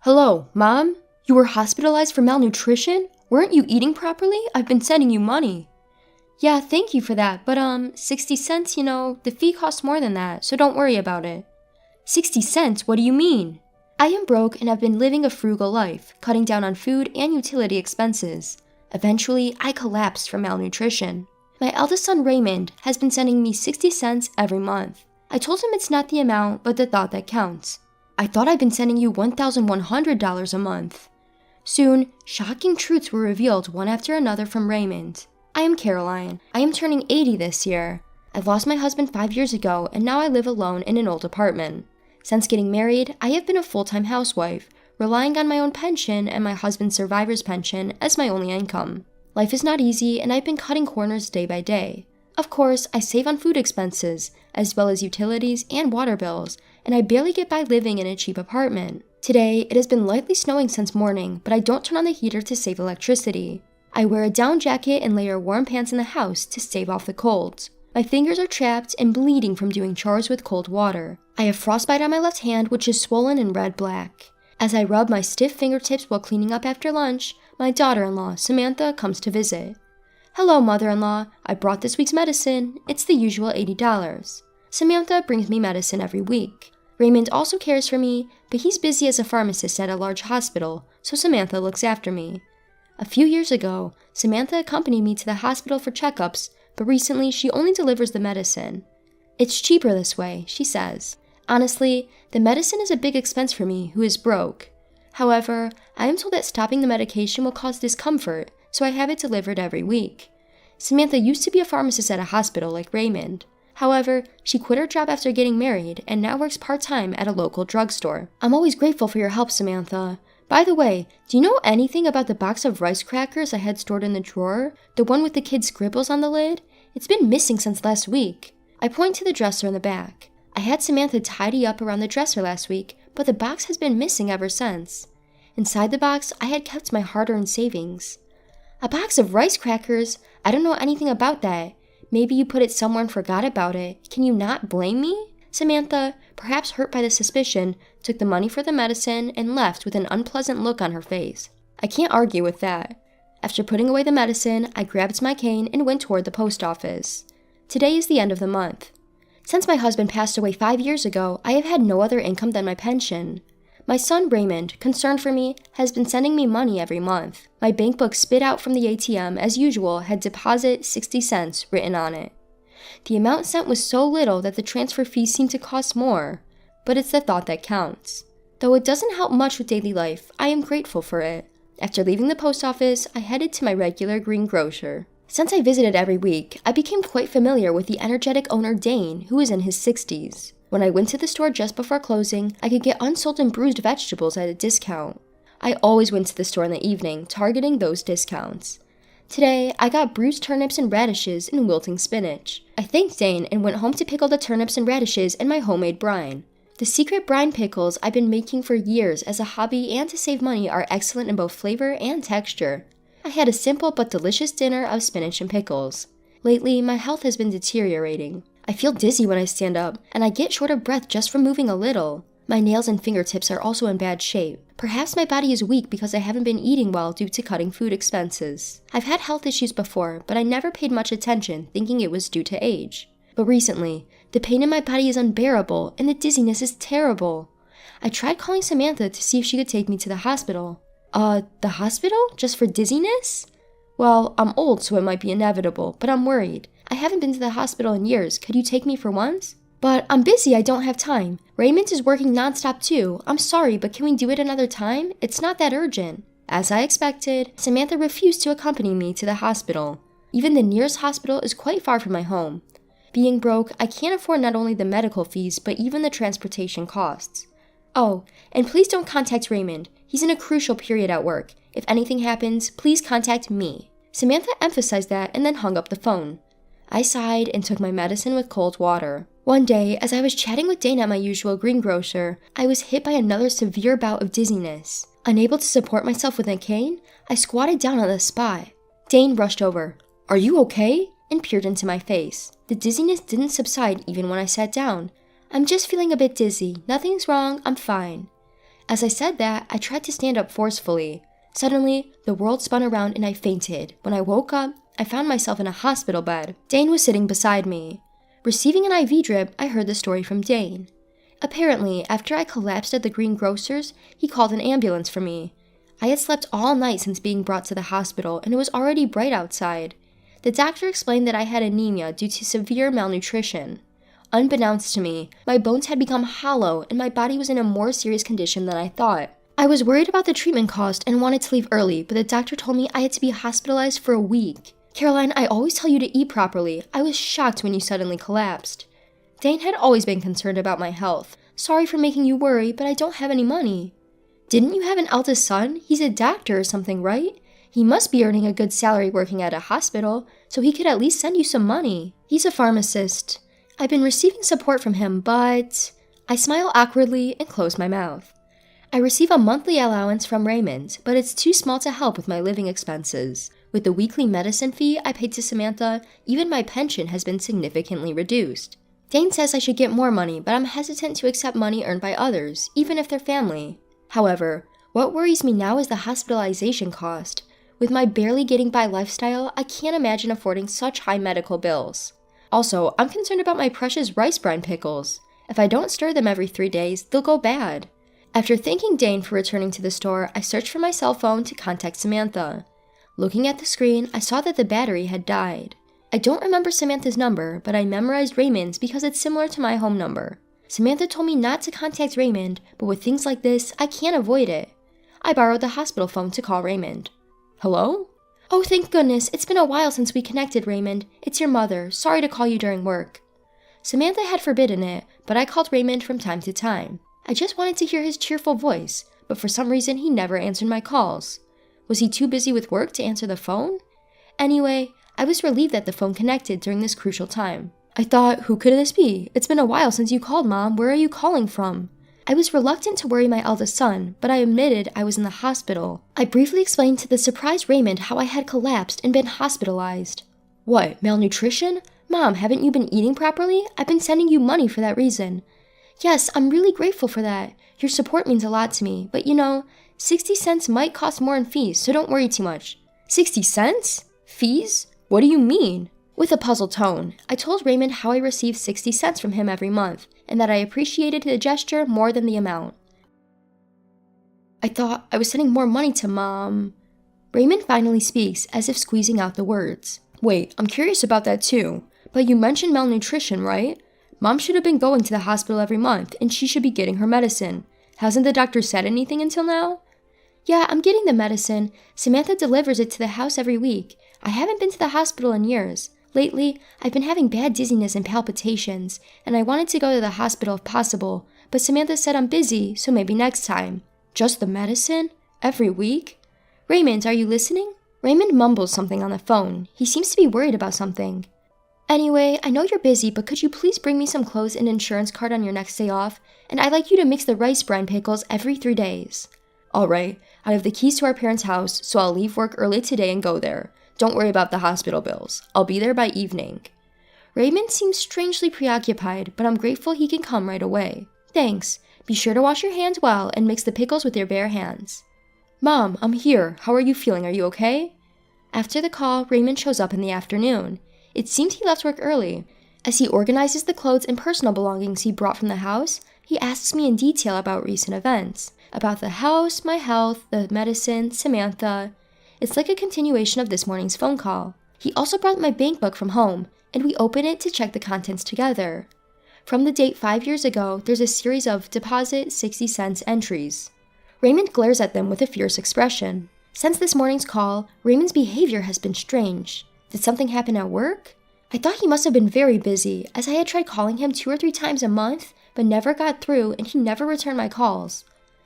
Hello, Mom? You were hospitalized for malnutrition? Weren't you eating properly? I've been sending you money. Yeah, thank you for that, but 60 cents, the fee costs more than that, so don't worry about it. 60 cents? What do you mean? I am broke and have been living a frugal life, cutting down on food and utility expenses. Eventually, I collapsed from malnutrition. My eldest son Raymond has been sending me 60 cents every month. I told him it's not the amount, but the thought that counts. I thought I'd been sending you $1,100 a month. Soon, shocking truths were revealed one after another from Raymond. I am Caroline. I am turning 80 this year. I lost my husband 5 years ago, and now I live alone in an old apartment. Since getting married, I have been a full-time housewife, relying on my own pension and my husband's survivor's pension as my only income. Life is not easy, and I've been cutting corners day by day. Of course, I save on food expenses, as well as utilities and water bills, and I barely get by living in a cheap apartment. Today, it has been lightly snowing since morning, but I don't turn on the heater to save electricity. I wear a down jacket and layer warm pants in the house to stave off the cold. My fingers are chapped and bleeding from doing chores with cold water. I have frostbite on my left hand, which is swollen and red-black. As I rub my stiff fingertips while cleaning up after lunch, my daughter-in-law, Samantha, comes to visit. Hello, mother-in-law. I brought this week's medicine. It's the usual $80. Samantha brings me medicine every week. Raymond also cares for me, but he's busy as a pharmacist at a large hospital, so Samantha looks after me. A few years ago, Samantha accompanied me to the hospital for checkups, but recently she only delivers the medicine. It's cheaper this way, she says. Honestly, the medicine is a big expense for me, who is broke. However, I am told that stopping the medication will cause discomfort, so I have it delivered every week. Samantha used to be a pharmacist at a hospital like Raymond. However, she quit her job after getting married and now works part-time at a local drugstore. I'm always grateful for your help, Samantha. By the way, do you know anything about the box of rice crackers I had stored in the drawer? The one with the kids' scribbles on the lid? It's been missing since last week. I point to the dresser in the back. I had Samantha tidy up around the dresser last week, but the box has been missing ever since. Inside the box, I had kept my hard-earned savings. A box of rice crackers? I don't know anything about that. Maybe you put it somewhere and forgot about it. Can you not blame me? Samantha, perhaps hurt by the suspicion, took the money for the medicine and left with an unpleasant look on her face. I can't argue with that. After putting away the medicine, I grabbed my cane and went toward the post office. Today is the end of the month. Since my husband passed away 5 years ago, I have had no other income than my pension. My son Raymond, concerned for me, has been sending me money every month. My bank book spit out from the ATM, as usual, had deposit 60 cents written on it. The amount sent was so little that the transfer fees seemed to cost more, but it's the thought that counts. Though it doesn't help much with daily life, I am grateful for it. After leaving the post office, I headed to my regular greengrocer. Since I visited every week, I became quite familiar with the energetic owner Dane, who is in his 60s. When I went to the store just before closing, I could get unsold and bruised vegetables at a discount. I always went to the store in the evening, targeting those discounts. Today, I got bruised turnips and radishes and wilting spinach. I thanked Dane and went home to pickle the turnips and radishes in my homemade brine. The secret brine pickles I've been making for years as a hobby and to save money are excellent in both flavor and texture. I had a simple but delicious dinner of spinach and pickles. Lately, my health has been deteriorating. I feel dizzy when I stand up, and I get short of breath just from moving a little. My nails and fingertips are also in bad shape. Perhaps my body is weak because I haven't been eating well due to cutting food expenses. I've had health issues before, but I never paid much attention, thinking it was due to age. But recently, the pain in my body is unbearable, and the dizziness is terrible. I tried calling Samantha to see if she could take me to the hospital. The hospital? Just for dizziness? Well, I'm old, so it might be inevitable, but I'm worried. I haven't been to the hospital in years. Could you take me for once? But I'm busy. I don't have time. Raymond is working nonstop too. I'm sorry, but can we do it another time? It's not that urgent. As I expected, Samantha refused to accompany me to the hospital. Even the nearest hospital is quite far from my home. Being broke, I can't afford not only the medical fees, but even the transportation costs. Oh, and please don't contact Raymond. He's in a crucial period at work. If anything happens, please contact me. Samantha emphasized that and then hung up the phone. I sighed and took my medicine with cold water. One day, as I was chatting with Dane at my usual greengrocer, I was hit by another severe bout of dizziness. Unable to support myself with a cane, I squatted down on the spot. Dane rushed over. "Are you okay?" and peered into my face. The dizziness didn't subside even when I sat down. "I'm just feeling a bit dizzy. Nothing's wrong. I'm fine." As I said that, I tried to stand up forcefully. Suddenly, the world spun around and I fainted. When I woke up, I found myself in a hospital bed. Dane was sitting beside me. Receiving an IV drip, I heard the story from Dane. Apparently, after I collapsed at the greengrocer's, he called an ambulance for me. I had slept all night since being brought to the hospital, and it was already bright outside. The doctor explained that I had anemia due to severe malnutrition. Unbeknownst to me, my bones had become hollow and my body was in a more serious condition than I thought. I was worried about the treatment cost and wanted to leave early, but the doctor told me I had to be hospitalized for a week. Caroline, I always tell you to eat properly. I was shocked when you suddenly collapsed. Dane had always been concerned about my health. Sorry for making you worry, but I don't have any money. Didn't you have an eldest son? He's a doctor or something, right? He must be earning a good salary working at a hospital, so he could at least send you some money. He's a pharmacist. I've been receiving support from him, but... I smile awkwardly and close my mouth. I receive a monthly allowance from Raymond, but it's too small to help with my living expenses. With the weekly medicine fee I paid to Samantha, even my pension has been significantly reduced. Dane says I should get more money, but I'm hesitant to accept money earned by others, even if they're family. However, what worries me now is the hospitalization cost. With my barely getting by lifestyle, I can't imagine affording such high medical bills. Also, I'm concerned about my precious rice brine pickles. If I don't stir them every 3 days, they'll go bad. After thanking Dane for returning to the store, I searched for my cell phone to contact Samantha. Looking at the screen, I saw that the battery had died. I don't remember Samantha's number, but I memorized Raymond's because it's similar to my home number. Samantha told me not to contact Raymond, but with things like this, I can't avoid it. I borrowed the hospital phone to call Raymond. Hello? Oh, thank goodness, it's been a while since we connected, Raymond. It's your mother. Sorry to call you during work. Samantha had forbidden it, but I called Raymond from time to time. I just wanted to hear his cheerful voice, but for some reason he never answered my calls. Was he too busy with work to answer the phone? Anyway, I was relieved that the phone connected during this crucial time. I thought, who could this be? It's been a while since you called, Mom. Where are you calling from? I was reluctant to worry my eldest son, but I admitted I was in the hospital. I briefly explained to the surprised Raymond how I had collapsed and been hospitalized. What, malnutrition? Mom, haven't you been eating properly? I've been sending you money for that reason. Yes, I'm really grateful for that. Your support means a lot to me, but 60 cents might cost more in fees, so don't worry too much. 60 cents? Fees? What do you mean? With a puzzled tone, I told Raymond how I received 60 cents from him every month, and that I appreciated the gesture more than the amount. I thought I was sending more money to Mom. Raymond finally speaks, as if squeezing out the words. Wait, I'm curious about that too. But you mentioned malnutrition, right? Mom should have been going to the hospital every month, and she should be getting her medicine. Hasn't the doctor said anything until now? Yeah, I'm getting the medicine. Samantha delivers it to the house every week. I haven't been to the hospital in years. Lately, I've been having bad dizziness and palpitations, and I wanted to go to the hospital if possible, but Samantha said I'm busy, so maybe next time. Just the medicine? Every week? Raymond, are you listening? Raymond mumbles something on the phone. He seems to be worried about something. Anyway, I know you're busy, but could you please bring me some clothes and insurance card on your next day off? And I'd like you to mix the rice brine pickles every 3 days. All right, I have the keys to our parents' house, so I'll leave work early today and go there. Don't worry about the hospital bills. I'll be there by evening. Raymond seems strangely preoccupied, but I'm grateful he can come right away. Thanks. Be sure to wash your hands well and mix the pickles with your bare hands. Mom, I'm here. How are you feeling? Are you okay? After the call, Raymond shows up in the afternoon. It seems he left work early. As he organizes the clothes and personal belongings he brought from the house, he asks me in detail about recent events. About the house, my health, the medicine, Samantha. It's like a continuation of this morning's phone call. He also brought my bank book from home, and we open it to check the contents together. From the date 5 years ago, there's a series of deposit 60 cents entries. Raymond glares at them with a fierce expression. Since this morning's call, Raymond's behavior has been strange. Did something happen at work? I thought he must have been very busy, as I had tried calling him 2 or 3 times a month, but never got through and he never returned my calls.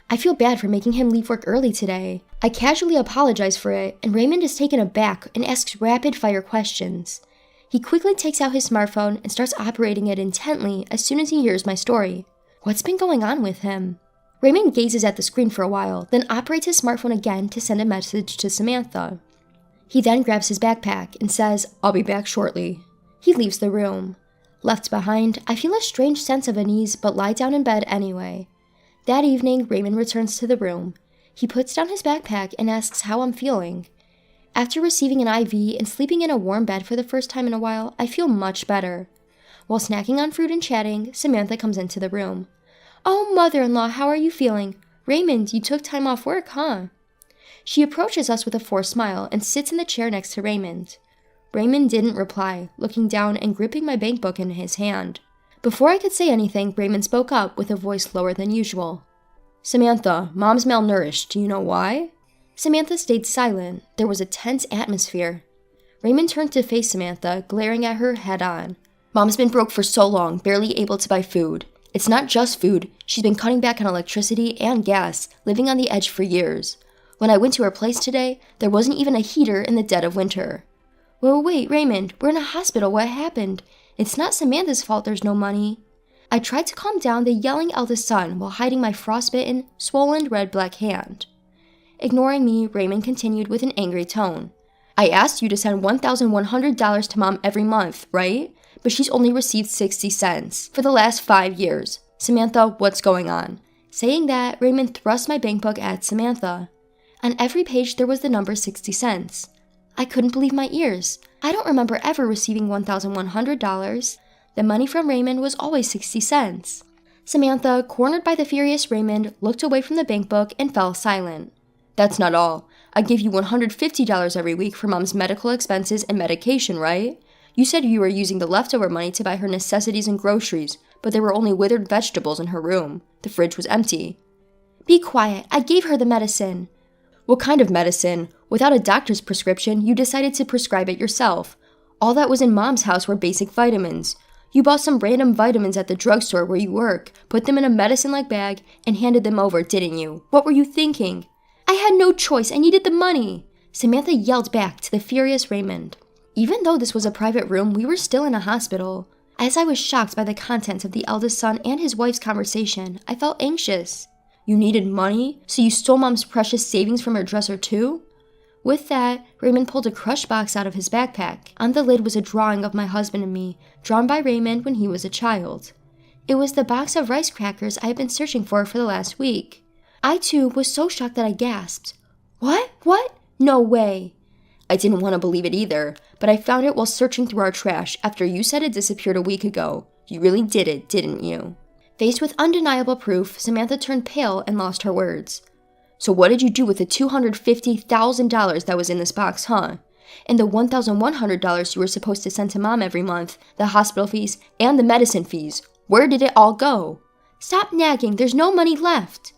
I feel bad for making him leave work early today. I casually apologize for it, and Raymond is taken aback and asks rapid-fire questions. He quickly takes out his smartphone and starts operating it intently as soon as he hears my story. What's been going on with him? Raymond gazes at the screen for a while, then operates his smartphone again to send a message to Samantha. He then grabs his backpack and says, "I'll be back shortly." He leaves the room. Left behind, I feel a strange sense of unease but lie down in bed anyway. That evening, Raymond returns to the room. He puts down his backpack and asks how I'm feeling. After receiving an IV and sleeping in a warm bed for the first time in a while, I feel much better. While snacking on fruit and chatting, Samantha comes into the room. "Oh, mother-in-law, how are you feeling? Raymond, you took time off work, huh?" She approaches us with a forced smile and sits in the chair next to Raymond. Raymond didn't reply, looking down and gripping my bank book in his hand. Before I could say anything, Raymond spoke up with a voice lower than usual. "Samantha, Mom's malnourished. Do you know why?" Samantha stayed silent. There was a tense atmosphere. Raymond turned to face Samantha, glaring at her head-on. "Mom's been broke for so long, barely able to buy food. It's not just food. She's been cutting back on electricity and gas, living on the edge for years. When I went to her place today, there wasn't even a heater in the dead of winter." "Well, wait, Raymond, we're in a hospital. What happened? It's not Samantha's fault there's no money." I tried to calm down the yelling eldest son while hiding my frostbitten, swollen red-black hand. Ignoring me, Raymond continued with an angry tone. "I asked you to send $1,100 to Mom every month, right? But she's only received 60 cents for the last 5 years. Samantha, what's going on?" Saying that, Raymond thrust my bank book at Samantha. On every page there was the number 60 cents. I couldn't believe my ears. I don't remember ever receiving $1,100. The money from Raymond was always 60 cents. Samantha, cornered by the furious Raymond, looked away from the bank book and fell silent. "That's not all. I give you $150 every week for Mom's medical expenses and medication, right? You said you were using the leftover money to buy her necessities and groceries, but there were only withered vegetables in her room. The fridge was empty." "Be quiet. I gave her the medicine." "What kind of medicine? Without a doctor's prescription, you decided to prescribe it yourself. All that was in Mom's house were basic vitamins. You bought some random vitamins at the drugstore where you work, put them in a medicine-like bag, and handed them over, didn't you? What were you thinking?" "I had no choice. I needed the money," Samantha yelled back to the furious Raymond. Even though this was a private room, we were still in a hospital. As I was shocked by the contents of the eldest son and his wife's conversation, I felt anxious. "You needed money? So you stole Mom's precious savings from her dresser too?" With that, Raymond pulled a crushed box out of his backpack. On the lid was a drawing of my husband and me, drawn by Raymond when he was a child. It was the box of rice crackers I had been searching for the last week. I, too, was so shocked that I gasped. What? No way!" I didn't want to believe it either, but I found it while searching through our trash after you said it disappeared a week ago. You really did it, didn't you? Faced with undeniable proof, Samantha turned pale and lost her words. "So what did you do with the $250,000 that was in this box, huh? And the $1,100 you were supposed to send to Mom every month, the hospital fees, and the medicine fees. Where did it all go?" "Stop nagging, there's no money left."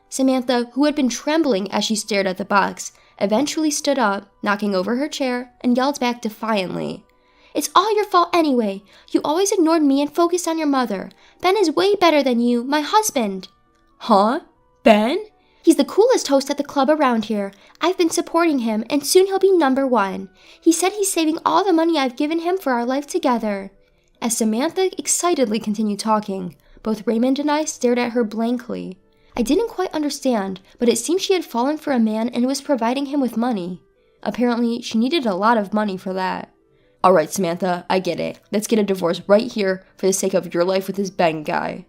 Samantha, who had been trembling as she stared at the box, eventually stood up, knocking over her chair, and yelled back defiantly. "It's all your fault anyway. You always ignored me and focused on your mother. Ben is way better than you, my husband." "Huh? Ben?" "He's the coolest host at the club around here. I've been supporting him, and soon he'll be number 1. He said he's saving all the money I've given him for our life together." As Samantha excitedly continued talking, both Raymond and I stared at her blankly. I didn't quite understand, but it seemed she had fallen for a man and was providing him with money. Apparently, she needed a lot of money for that. "All right, Samantha, I get it. Let's get a divorce right here for the sake of your life with this Ben guy."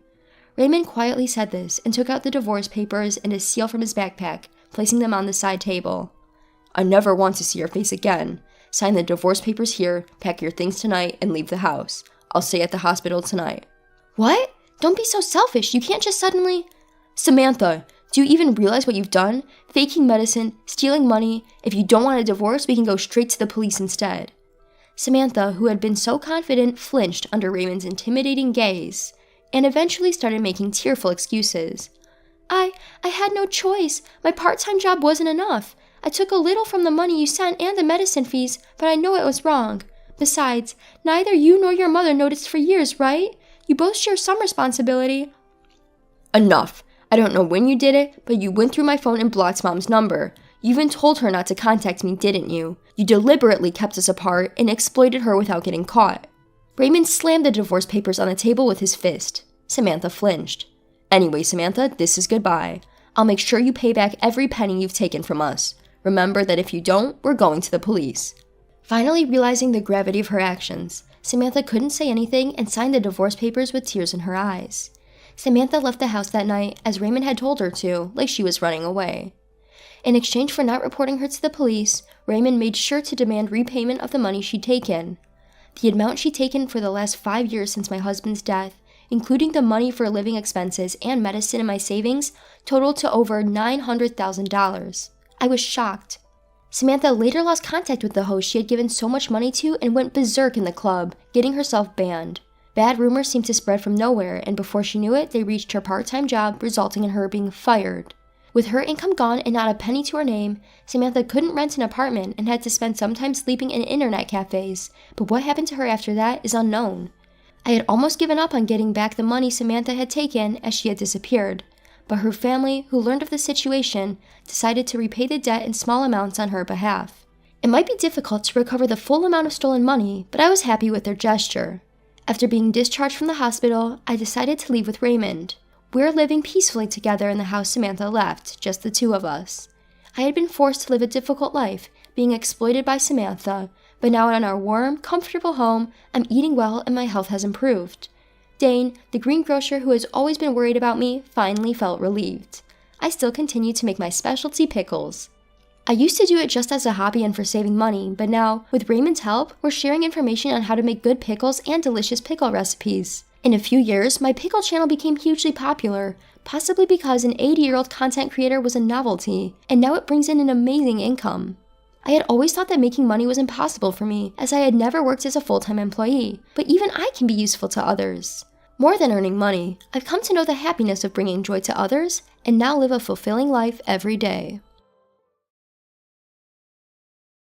Raymond quietly said this and took out the divorce papers and a seal from his backpack, placing them on the side table. "I never want to see your face again. Sign the divorce papers here, pack your things tonight, and leave the house. I'll stay at the hospital tonight." "What? Don't be so selfish. You can't just suddenly—" "Samantha, do you even realize what you've done? Faking medicine, stealing money. If you don't want a divorce, we can go straight to the police instead." Samantha, who had been so confident, flinched under Raymond's intimidating gaze, and eventually started making tearful excuses. I had no choice. My part-time job wasn't enough. I took a little from the money you sent and the medicine fees, but I know it was wrong. Besides, neither you nor your mother noticed for years, right? You both share some responsibility." "Enough. I don't know when you did it, but you went through my phone and blocked Mom's number. You even told her not to contact me, didn't you? You deliberately kept us apart and exploited her without getting caught." Raymond slammed the divorce papers on the table with his fist. Samantha flinched. "Anyway, Samantha, this is goodbye. I'll make sure you pay back every penny you've taken from us. Remember that if you don't, we're going to the police." Finally realizing the gravity of her actions, Samantha couldn't say anything and signed the divorce papers with tears in her eyes. Samantha left the house that night as Raymond had told her to, like she was running away. In exchange for not reporting her to the police, Raymond made sure to demand repayment of the money she'd taken. The amount she'd taken for the last 5 years since my husband's death, including the money for living expenses and medicine in my savings, totaled to over $900,000. I was shocked. Samantha later lost contact with the host she had given so much money to and went berserk in the club, getting herself banned. Bad rumors seemed to spread from nowhere, and before she knew it, they reached her part-time job, resulting in her being fired. With her income gone and not a penny to her name, Samantha couldn't rent an apartment and had to spend some time sleeping in internet cafes, but what happened to her after that is unknown. I had almost given up on getting back the money Samantha had taken as she had disappeared, but her family, who learned of the situation, decided to repay the debt in small amounts on her behalf. It might be difficult to recover the full amount of stolen money, but I was happy with their gesture. After being discharged from the hospital, I decided to leave with Raymond. We're living peacefully together in the house Samantha left, just the two of us. I had been forced to live a difficult life, being exploited by Samantha, but now in our warm, comfortable home, I'm eating well and my health has improved. Dane, the greengrocer who has always been worried about me, finally felt relieved. I still continue to make my specialty pickles. I used to do it just as a hobby and for saving money, but now, with Raymond's help, we're sharing information on how to make good pickles and delicious pickle recipes. In a few years, my pickle channel became hugely popular, possibly because an 80-year-old content creator was a novelty, and now it brings in an amazing income. I had always thought that making money was impossible for me, as I had never worked as a full-time employee, but even I can be useful to others. More than earning money, I've come to know the happiness of bringing joy to others, and now live a fulfilling life every day.